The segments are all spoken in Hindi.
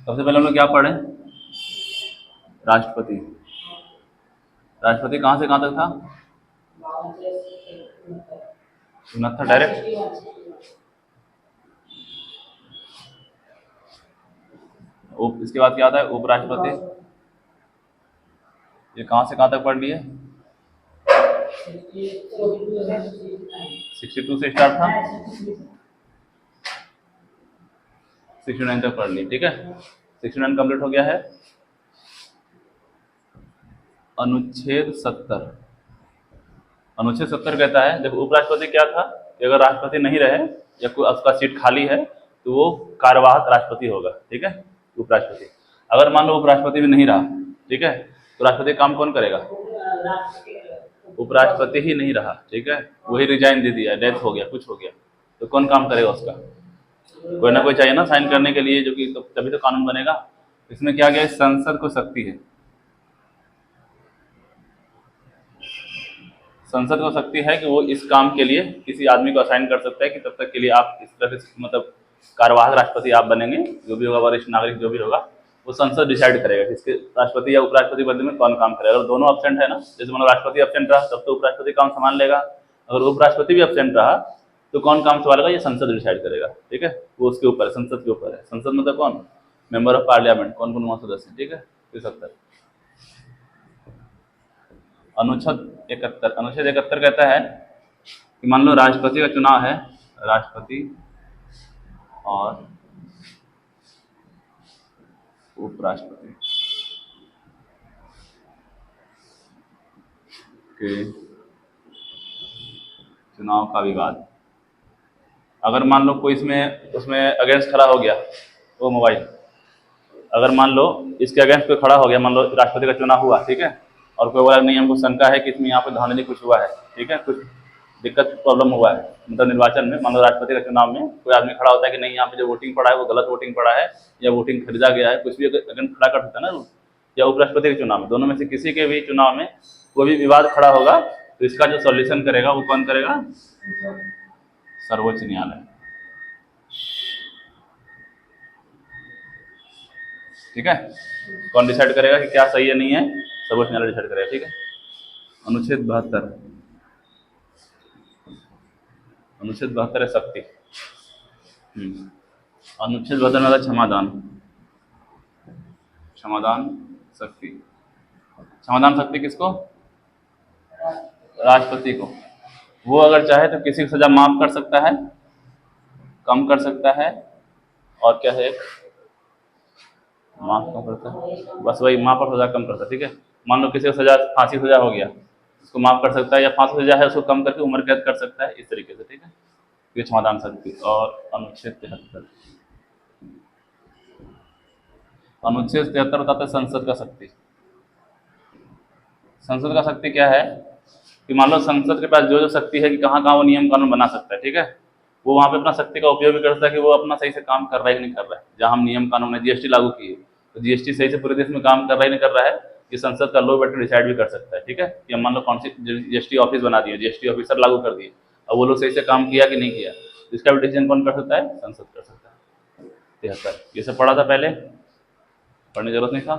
सबसे पहले हम लोग क्या पढ़े? राष्ट्रपति। राष्ट्रपति कहाँ से कहाँ तक था? 69 डायरेक्ट। इसके बाद क्या आता है? उपराष्ट्रपति। ये कहाँ से कहाँ तक पढ़ लिए? 62 से स्टार्ट था, 69 तक पढ़ ली। ठीक है, 69 कंप्लीट हो गया है। अनुच्छेद 70। अनुच्छेद 70 कहता है, देखो उपराष्ट्रपति क्या था कि अगर राष्ट्रपति नहीं रहे या कोई उसका सीट खाली है तो वो कार्यवाहक राष्ट्रपति होगा। ठीक है, उपराष्ट्रपति। अगर मान लो उपराष्ट्रपति भी नहीं रहा, ठीक है, तो राष्ट्रपति काम कौन करेगा? उपराष्ट्रपति ही नहीं रहा, ठीक है, वही रिजाइन दे दिया, डेथ हो गया, कुछ हो गया, तो कौन काम करेगा उसका? कोई ना कोई चाहिए ना साइन करने के लिए, जो कि तो तभी तो कानून बनेगा। इसमें क्या गया? संसद को शक्ति है, संसद को शक्ति है कि वो इस काम के लिए किसी आदमी को असाइन कर सकता है कि तब तक के लिए आप इस तरह से मतलब कार्यवाहक राष्ट्रपति आप बनेंगे, जो भी होगा वरिष्ठ नागरिक जो भी होगा वो संसद डिसाइड करेगा कि इसके राष्ट्रपति या उपराष्ट्रपति पद में कौन काम करेगा। अगर दोनों एब्सेंट है ना, जैसे मान लो राष्ट्रपति एब्सेंट रहा तब तो उपराष्ट्रपति काम संभाल लेगा, अगर उपराष्ट्रपति भी एब्सेंट रहा तो कौन काम संभालेगा? ये संसद डिसाइड करेगा। ठीक है, वो उसके ऊपर है, संसद के ऊपर है। संसद मतलब कौन? मेंबर ऑफ पार्लियामेंट, कौन कौन वहाँ सदस्य है। ठीक है, 70। अनुच्छेद 71। अनुच्छेद 71 कहता है कि मान लो राष्ट्रपति का चुनाव है, राष्ट्रपति और उपराष्ट्रपति के चुनाव का विवाद। अगर मान लो कोई इसमें उसमें अगेंस्ट खड़ा हो गया, वो मोबाइल, अगर मान लो इसके अगेंस्ट कोई खड़ा हो गया, मान लो राष्ट्रपति का चुनाव हुआ, ठीक है, और कोई बोला नहीं हमको शंका है कि इसमें यहाँ पे धांधली कुछ हुआ है, ठीक है, कुछ दिक्कत प्रॉब्लम हुआ है, मतलब निर्वाचन में मान लो राष्ट्रपति का चुनाव में कोई आदमी खड़ा होता है कि नहीं यहाँ पे जो वोटिंग पड़ा है वो गलत वोटिंग पड़ा है या वोटिंग खरीदा गया है, कुछ भी अगर खड़ा कर सकता है ना, या उपराष्ट्रपति के चुनाव में, दोनों में से किसी के भी चुनाव में कोई भी विवाद खड़ा होगा तो इसका जो सॉल्यूशन करेगा वो कौन करेगा? सर्वोच्च न्यायालय। ठीक है, कौन डिसाइड करेगा कि क्या सही है नहीं है? सर्वोच्च न्यायालय डिसाइड करेगा। ठीक है, अनुच्छेद 72। अनुच्छेद 72 है शक्ति। अनुच्छेद 72 में क्षमादान। क्षमादान शक्ति। क्षमादान शक्ति किसको? राष्ट्रपति को। वो अगर चाहे तो किसी की सजा माफ कर सकता है, कम कर सकता है, और क्या है, माफ कम करता है, बस वही माफ और सजा कम करता है। ठीक है, मान लो किसी को सजा फांसी सजा हो गया, उसको माफ कर सकता है, या फांसी सजा है उसको कम करके उम्र कैद कर सकता है, इस तरीके से। ठीक है, ये क्षमादान शक्ति। और अनुच्छेद 73। अनुच्छेद 73 बताता है संसद का शक्ति। संसद का शक्ति क्या है कि मान लो संसद के पास जो जो शक्ति है कि कहाँ कहाँ वो नियम कानून बना सकता है, ठीक है, वो वहाँ पे अपना शक्ति का उपयोग भी करता है कि वो अपना सही से काम कर रहा है कि नहीं कर रहा है। जहाँ हम नियम कानून है, जीएसटी लागू किए तो जीएसटी सही से पूरे देश में काम कर रहा है नहीं कर रहा है, ये संसद का लोग बैठकर डिसाइड भी कर सकता है। ठीक है, कि मान लो कौन सी जीएसटी ऑफिस बना दिए, जीएसटी ऑफिसर लागू कर दिए, अब वो लोग सही से काम किया कि नहीं किया, इसका भी डिसीजन कौन कर सकता है? संसद कर सकता है। 73 ये सब पढ़ा था पहले, पढ़ने की जरूरत नहीं था,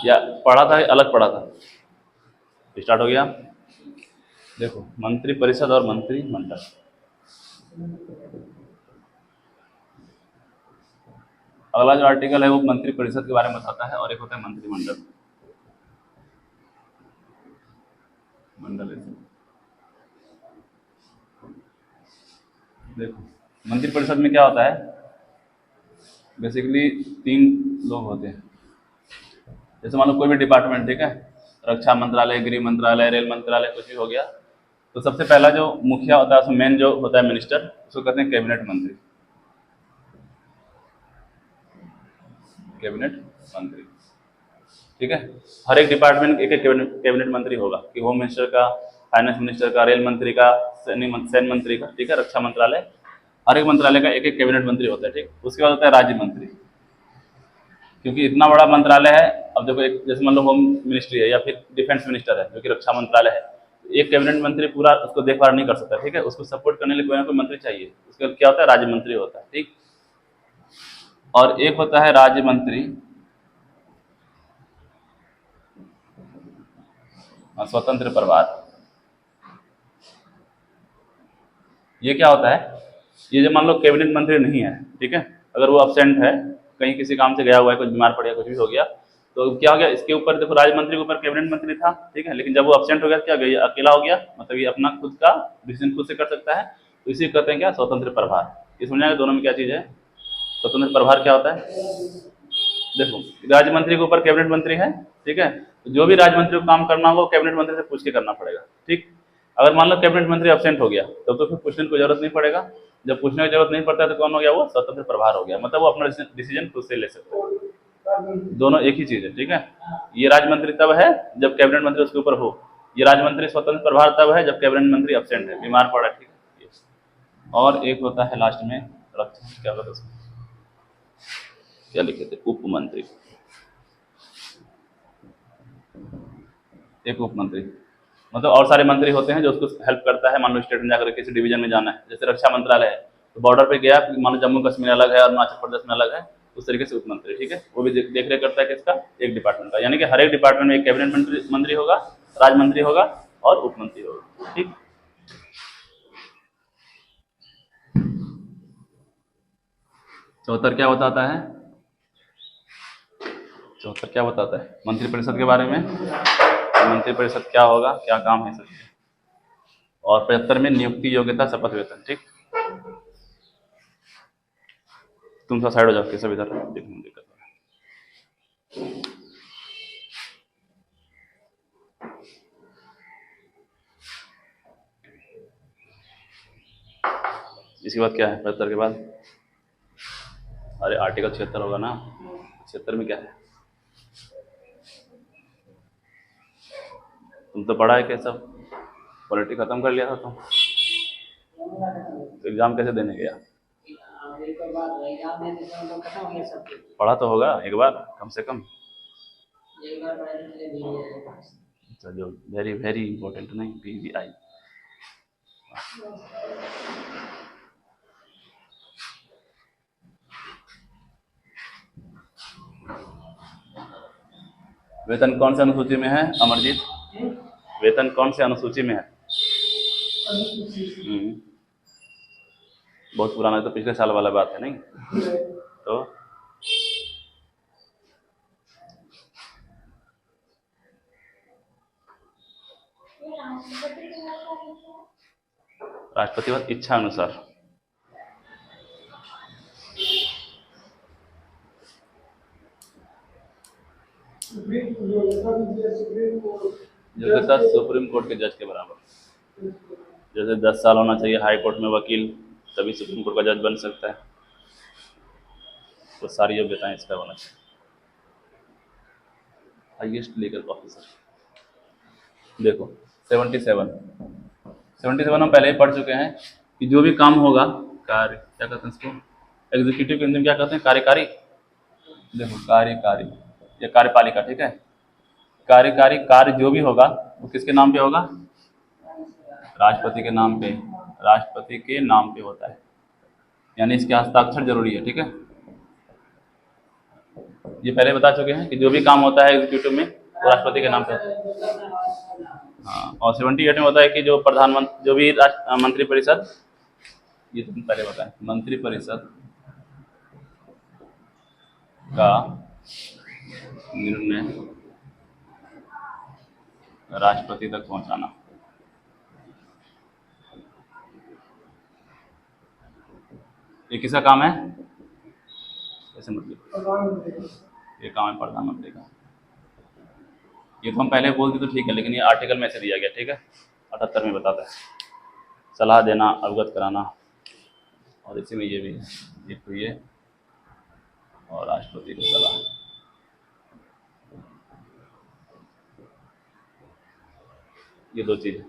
या पढ़ा था अलग पढ़ा था? स्टार्ट हो गया। देखो, मंत्री परिषद और मंत्रिमंडल। अगला जो आर्टिकल है वो मंत्री परिषद के बारे में बताता है, और एक होता है मंत्रिमंडल। मंडल देखो, मंत्री परिषद में क्या होता है, बेसिकली 3 लोग होते हैं। जैसे मान लो कोई भी डिपार्टमेंट, ठीक है, रक्षा मंत्रालय, गृह मंत्रालय, रेल मंत्रालय, कुछ भी हो गया, तो सबसे पहला जो मुखिया होता है, उसमें मेन जो होता है मिनिस्टर, उसको कहते हैं कैबिनेट मंत्री। कैबिनेट मंत्री, ठीक है, हर एक डिपार्टमेंट एक एक कैबिनेट मंत्री होगा, कि होम मिनिस्टर का, फाइनेंस मिनिस्टर का, रेल मंत्री का, सैन्य मंत्री का, ठीक है, रक्षा मंत्रालय, हर एक मंत्रालय का एक एक कैबिनेट मंत्री होता है। ठीक, उसके बाद होता है राज्य मंत्री, क्योंकि इतना बड़ा मंत्रालय है। अब देखो, एक जैसे मान लो होम मिनिस्ट्री है या फिर डिफेंस मिनिस्टर है जो कि रक्षा मंत्रालय है, एक कैबिनेट मंत्री पूरा उसको देखभाल नहीं कर सकता, ठीक है, उसको सपोर्ट करने के लिए कोई ना कोई मंत्री चाहिए, उसका क्या होता है? राज्य मंत्री होता है। ठीक, और एक होता है राज्य मंत्री और स्वतंत्र प्रभार। ये क्या होता है, ये जो मान लो कैबिनेट मंत्री नहीं है, ठीक है, अगर वो अब्सेंट है, कहीं किसी काम से गया हुआ है, कुछ बीमार पड़ गया, कुछ भी हो गया, तो क्या हो गया, इसके ऊपर देखो राज्य मंत्री के ऊपर कैबिनेट मंत्री था, ठीक है, लेकिन जब वो अब्सेंट हो गया क्या हो गया, ये अकेला हो गया, मतलब ये अपना खुद का डिसीजन खुद से कर सकता है, तो इसी कहते हैं क्या, स्वतंत्र प्रभार। ये समझाएंगे दोनों में क्या चीज़ है। स्वतंत्र प्रभार क्या होता है, देखो राज्य मंत्री के ऊपर कैबिनेट मंत्री है, ठीक है, तो जो भी राज्य मंत्री को काम करना होगा वो कैबिनेट मंत्री से पूछ के करना पड़ेगा, ठीक। अगर मान लो कैबिनेट मंत्री अब्सेंट हो गया तब तो फिर पूछने की जरूरत नहीं पड़ेगा, जब पूछने की जरूरत नहीं पड़ता है तो कौन हो गया, वो स्वतंत्र प्रभार हो गया, मतलब वो अपना डिसीजन खुद से ले सकते हैं। दोनों एक ही चीज है, ठीक है। ये राज्य मंत्री तब है जब कैबिनेट मंत्री उसके ऊपर हो, ये राज्य मंत्री स्वतंत्र प्रभार तब है जब कैबिनेट मंत्री अब्सेंट है, बीमार पड़ा, ठीक है। और एक होता है लास्ट में रक्षा, क्या होता है, क्या लिखे थे, उप मंत्री। एक उप मंत्री मतलब और सारे मंत्री होते हैं जो उसको हेल्प करता है, मान लो स्टेट में जाकर किसी डिवीजन में जाना है, जैसे रक्षा मंत्रालय है तो बॉर्डर पे गया, मान लो जम्मू कश्मीर अलग है और अरुणाचल प्रदेश में अलग है, उस तरीके से उप मंत्री, ठीक है, वो भी देख रेख करता है किसका, एक डिपार्टमेंट का, यानी कि हर एक डिपार्टमेंट में एक कैबिनेट मंत्री होगा, राज्य मंत्री होगा और उप मंत्री होगा, ठीक। चौहत्तर क्या बताता है, चौहत्तर क्या बताता है मंत्रिपरिषद के बारे में, मंत्रिपरिषद क्या होगा, क्या काम है सब। और 75 में नियुक्ति, योग्यता, शपथ, वेतन, ठीक। तुम सब साइड हो जाओ, सब इधर देखने में दिक्कत हो। इसके बाद क्या है 75 के बाद, अरे आर्टिकल 76 होगा ना, 76 में क्या है, तुम तो पढ़ा है क्या सब, पॉलिटी खत्म कर लिया था तुम, तो एग्जाम कैसे देने गया, पढ़ा तो होगा एक बार कम से कम, जो वेरी वेरी इंपॉर्टेंट नहीं, PVI। वेतन कौन से अनुसूची में है अमरजीत, वेतन कौन से अनुसूची में है, बहुत पुराना है, तो पिछले साल वाला बात है नहीं, तो राष्ट्रपति इच्छा अनुसार, योग्यता सुप्रीम कोर्ट के जज के बराबर, जैसे 10 साल होना चाहिए हाई कोर्ट में वकील, तभी सुप्रीम कोर्ट का जज बन सकता है, तो सारी योग्यताएं इसका होना चाहिए। हाईएस्ट लीगल ऑफिसर, देखो 77 हम पहले ही पढ़ चुके हैं कि जो भी काम होगा, कार्य क्या कहते हैं इसको, एग्जीक्यूटिव के अंदर क्या कहते हैं, कार्यकारी, देखो कार्यकारी या कार्यपालिका, ठीक है, कार्यकारी कार्य जो भी होगा वो किसके नाम पे होगा, राष्ट्रपति के नाम पे, राष्ट्रपति के नाम पे होता है, यानी इसके हस्ताक्षर जरूरी है, ठीक है। ये पहले बता चुके हैं कि जो भी काम होता है एग्जीक्यूटिव में वो राष्ट्रपति के नाम पे होता है। हाँ, और 78 में होता है कि जो प्रधानमंत्री, जो भी मंत्रिपरिषद, ये तुम पहले बताएं, मंत्रिपरिषद का निर्णय राष्ट्रपति तक पहुंचाना, ये किसका काम है, ऐसे मतलब ये काम है प्रधानमंत्री का, ये तो हम पहले बोलते तो ठीक है, लेकिन ये आर्टिकल में से दिया गया, ठीक है, 78 में बताता है, सलाह देना, अवगत कराना, और इसी में ये भी है, ये तो ये और राष्ट्रपति को सलाह, ये दो चीज़